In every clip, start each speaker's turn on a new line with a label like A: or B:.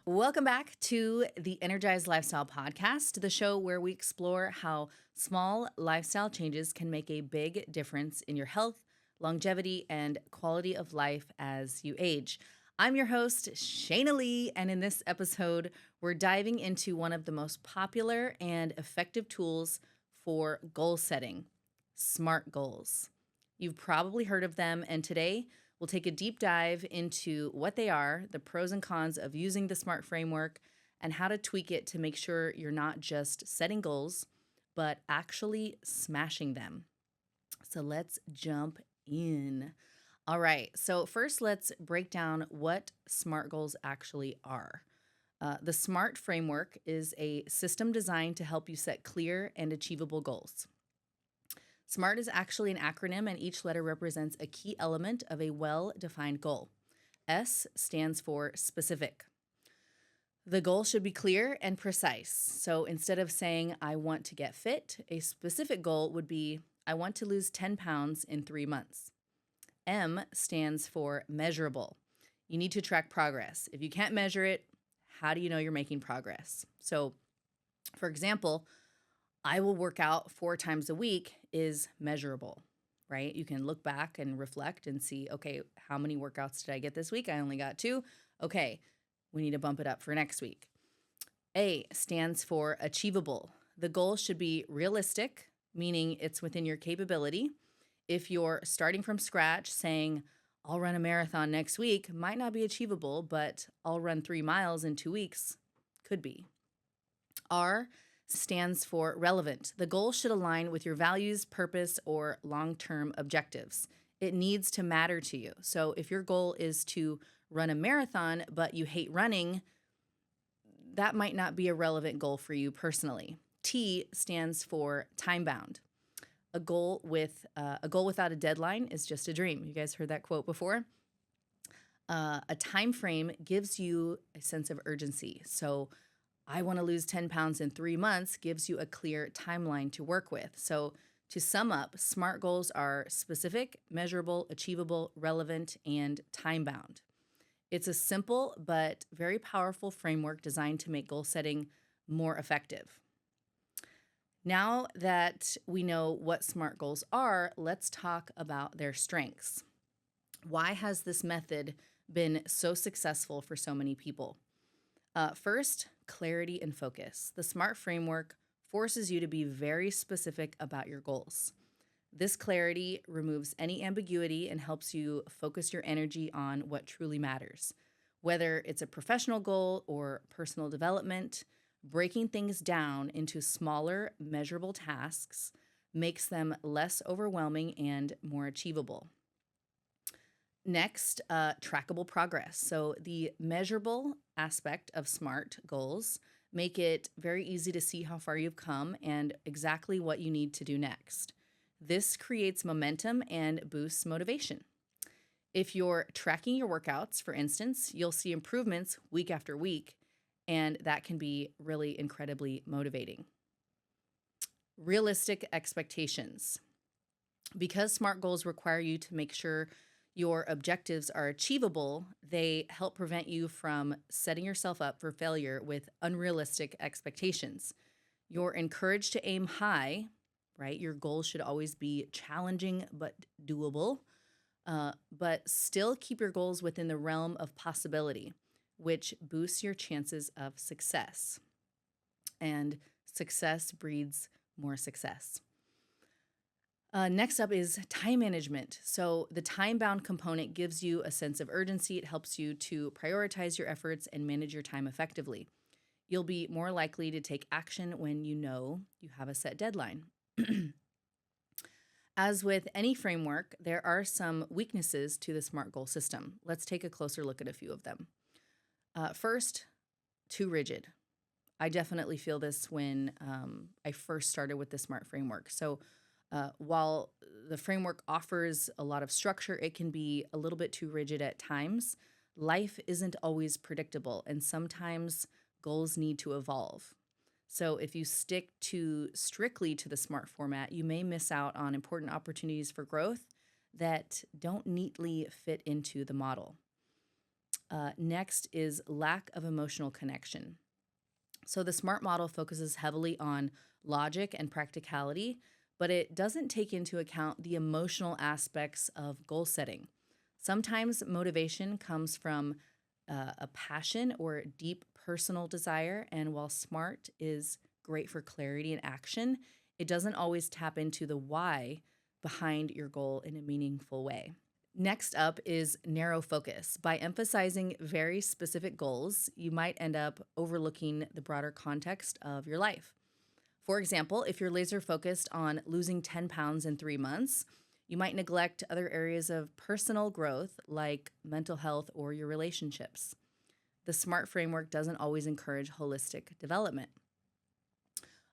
A: Welcome back to the Energized Lifestyle Podcast, the show where we explore how small lifestyle changes can make a big difference in your health, longevity, and quality of life as you age. I'm your host, Shayna Lee, and in this episode, we're diving into one of the most popular and effective tools for goal setting: SMART goals. You've probably heard of them, and today we'll take a deep dive into what they are, the pros and cons of using the SMART framework, and how to tweak it to make sure you're not just setting goals, but actually smashing them. So let's jump in. All right, so first let's break down what SMART goals actually are. The SMART framework is a system designed to help you set clear and achievable goals. SMART is actually an acronym, and each letter represents a key element of a well defined goal. S stands for specific. The goal should be clear and precise. So instead of saying, I want to get fit, a specific goal would be, I want to lose 10 pounds in 3 months. M stands for measurable. You need to track progress. If you can't measure it, how do you know you're making progress? So, for example, I will work out 4 times a week is measurable, right? You can look back and reflect and see, okay, how many workouts did I get this week? I only got 2. Okay, we need to bump it up for next week. A stands for achievable. The goal should be realistic, meaning it's within your capability. If you're starting from scratch, saying, I'll run a marathon next week, might not be achievable, but I'll run 3 miles in 2 weeks, could be. R stands for relevant. The goal should align with your values, purpose, or long-term objectives. It needs to matter to you. So if your goal is to run a marathon, but you hate running, that might not be a relevant goal for you personally. T stands for time-bound. A goal without a deadline is just a dream. You guys heard that quote before? A time frame gives you a sense of urgency. So I want to lose 10 pounds in 3 months gives you a clear timeline to work with. So to sum up, SMART goals are specific, measurable, achievable, relevant, and time-bound. It's a simple but very powerful framework designed to make goal setting more effective. Now that we know what SMART goals are, let's talk about their strengths. Why has this method been so successful for so many people? First, clarity and focus. The SMART framework forces you to be very specific about your goals. This clarity removes any ambiguity and helps you focus your energy on what truly matters. Whether it's a professional goal or personal development, breaking things down into smaller, measurable tasks makes them less overwhelming and more achievable. Next, trackable progress. So the measurable aspect of SMART goals make it very easy to see how far you've come and exactly what you need to do next. This creates momentum and boosts motivation. If you're tracking your workouts, for instance, you'll see improvements week after week, and that can be really incredibly motivating. Realistic expectations. Because SMART goals require you to make sure your objectives are achievable, they help prevent you from setting yourself up for failure with unrealistic expectations. You're encouraged to aim high, right? Your goals should always be challenging but doable, but still keep your goals within the realm of possibility, which boosts your chances of success. And success breeds more success. Next up is time management. So the time-bound component gives you a sense of urgency. It helps you to prioritize your efforts and manage your time effectively. You'll be more likely to take action when you know you have a set deadline. As with any framework, there are some weaknesses to the SMART goal system. Let's take a closer look at a few of them. First, too rigid. I definitely feel this when I first started with the SMART framework. So while the framework offers a lot of structure, it can be a little bit too rigid at times. Life isn't always predictable, and sometimes goals need to evolve. So if you stick strictly to the SMART format, you may miss out on important opportunities for growth that don't neatly fit into the model. Next is lack of emotional connection. So the SMART model focuses heavily on logic and practicality, but it doesn't take into account the emotional aspects of goal setting. Sometimes motivation comes from a passion or deep personal desire, and while SMART is great for clarity and action, it doesn't always tap into the why behind your goal in a meaningful way. Next up is narrow focus. By emphasizing very specific goals, you might end up overlooking the broader context of your life. For example, if you're laser focused on losing 10 pounds in 3 months, you might neglect other areas of personal growth like mental health or your relationships. The SMART framework doesn't always encourage holistic development.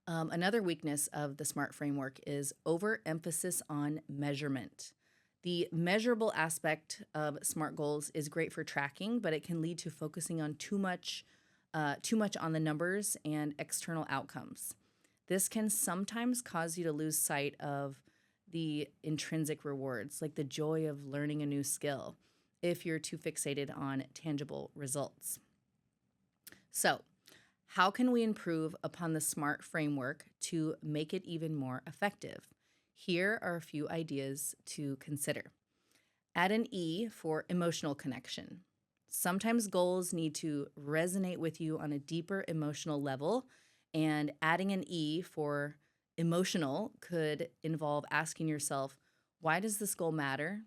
A: Another weakness of the SMART framework is overemphasis on measurement. The measurable aspect of SMART goals is great for tracking, but it can lead to focusing on too much on the numbers and external outcomes. This can sometimes cause you to lose sight of the intrinsic rewards, like the joy of learning a new skill, if you're too fixated on tangible results. So, how can we improve upon the SMART framework to make it even more effective? Here are a few ideas to consider. Add an E for emotional connection. Sometimes goals need to resonate with you on a deeper emotional level, and adding an E for emotional could involve asking yourself, why does this goal matter?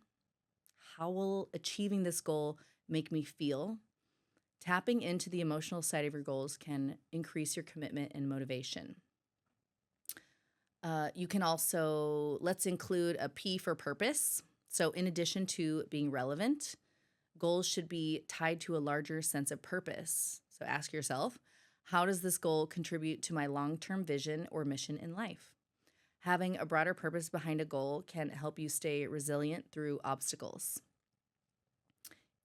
A: How will achieving this goal make me feel? Tapping into the emotional side of your goals can increase your commitment and motivation. You can also, let's include a P for purpose. So, in addition to being relevant, goals should be tied to a larger sense of purpose. So, ask yourself, how does this goal contribute to my long term vision or mission in life? Having a broader purpose behind a goal can help you stay resilient through obstacles.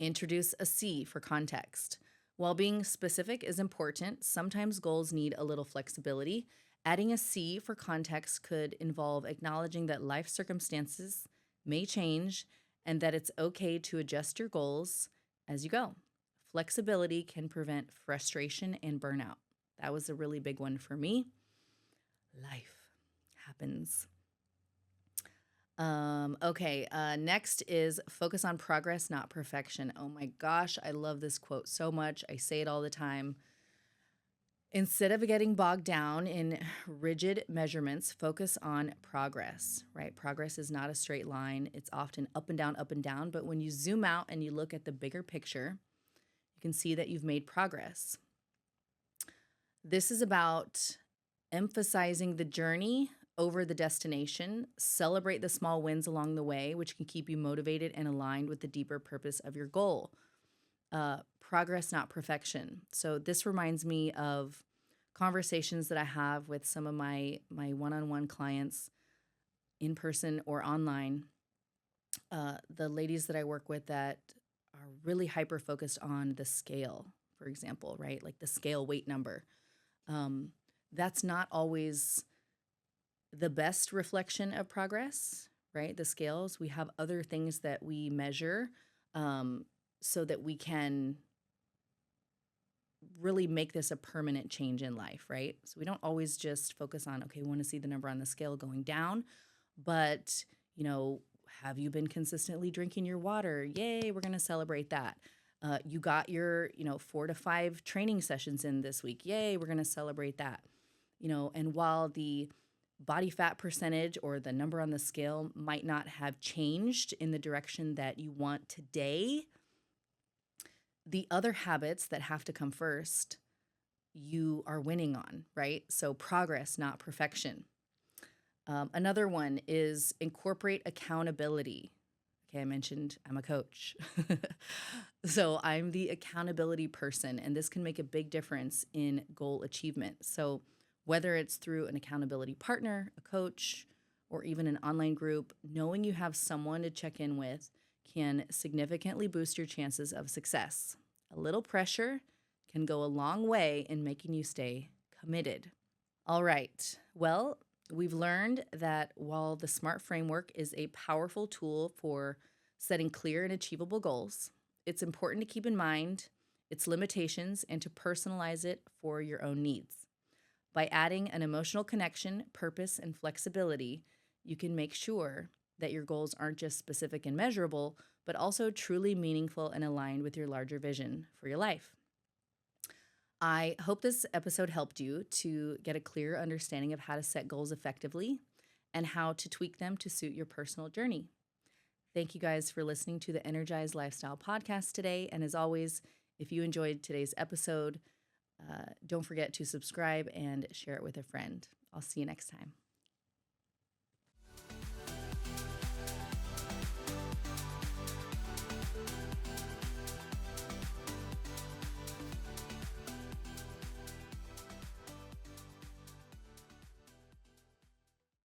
A: Introduce a C for context. While being specific is important, sometimes goals need a little flexibility. Adding a C for context could involve acknowledging that life circumstances may change and that it's okay to adjust your goals as you go. Flexibility can prevent frustration and burnout. That was a really big one for me. Life happens. Next is focus on progress, not perfection. Oh my gosh, I love this quote so much. I say it all the time. Instead of getting bogged down in rigid measurements, focus on progress, right? Progress is not a straight line. It's often up and down, up and down. But when you zoom out and you look at the bigger picture, you can see that you've made progress. This is about emphasizing the journey over the destination. Celebrate the small wins along the way, which can keep you motivated and aligned with the deeper purpose of your goal. Progress, not perfection. So this reminds me of conversations that I have with some of my one-on-one clients in person or online. The ladies that I work with that are really hyper focused on the scale, for example, right? Like the scale weight number. That's not always the best reflection of progress, right? The scales. We have other things that we measure so that we can really make this a permanent change in life, right? So we don't always just focus on, okay, we want to see the number on the scale going down, but, have you been consistently drinking your water? Yay, we're going to celebrate that. You got your, 4 to 5 training sessions in this week. Yay, we're going to celebrate that. And while the body fat percentage or the number on the scale might not have changed in the direction that you want today, the other habits that have to come first, you are winning on, right? So progress, not perfection. Another one is incorporate accountability. Okay, I mentioned I'm a coach. So I'm the accountability person, and this can make a big difference in goal achievement. So whether it's through an accountability partner, a coach, or even an online group, knowing you have someone to check in with can significantly boost your chances of success. A little pressure can go a long way in making you stay committed. All right. Well, we've learned that while the SMART framework is a powerful tool for setting clear and achievable goals, it's important to keep in mind its limitations and to personalize it for your own needs. By adding an emotional connection, purpose, and flexibility, you can make sure that your goals aren't just specific and measurable, but also truly meaningful and aligned with your larger vision for your life. I hope this episode helped you to get a clear understanding of how to set goals effectively and how to tweak them to suit your personal journey. Thank you guys for listening to the Energized Lifestyle podcast today. And as always, if you enjoyed today's episode, don't forget to subscribe and share it with a friend. I'll see you next time.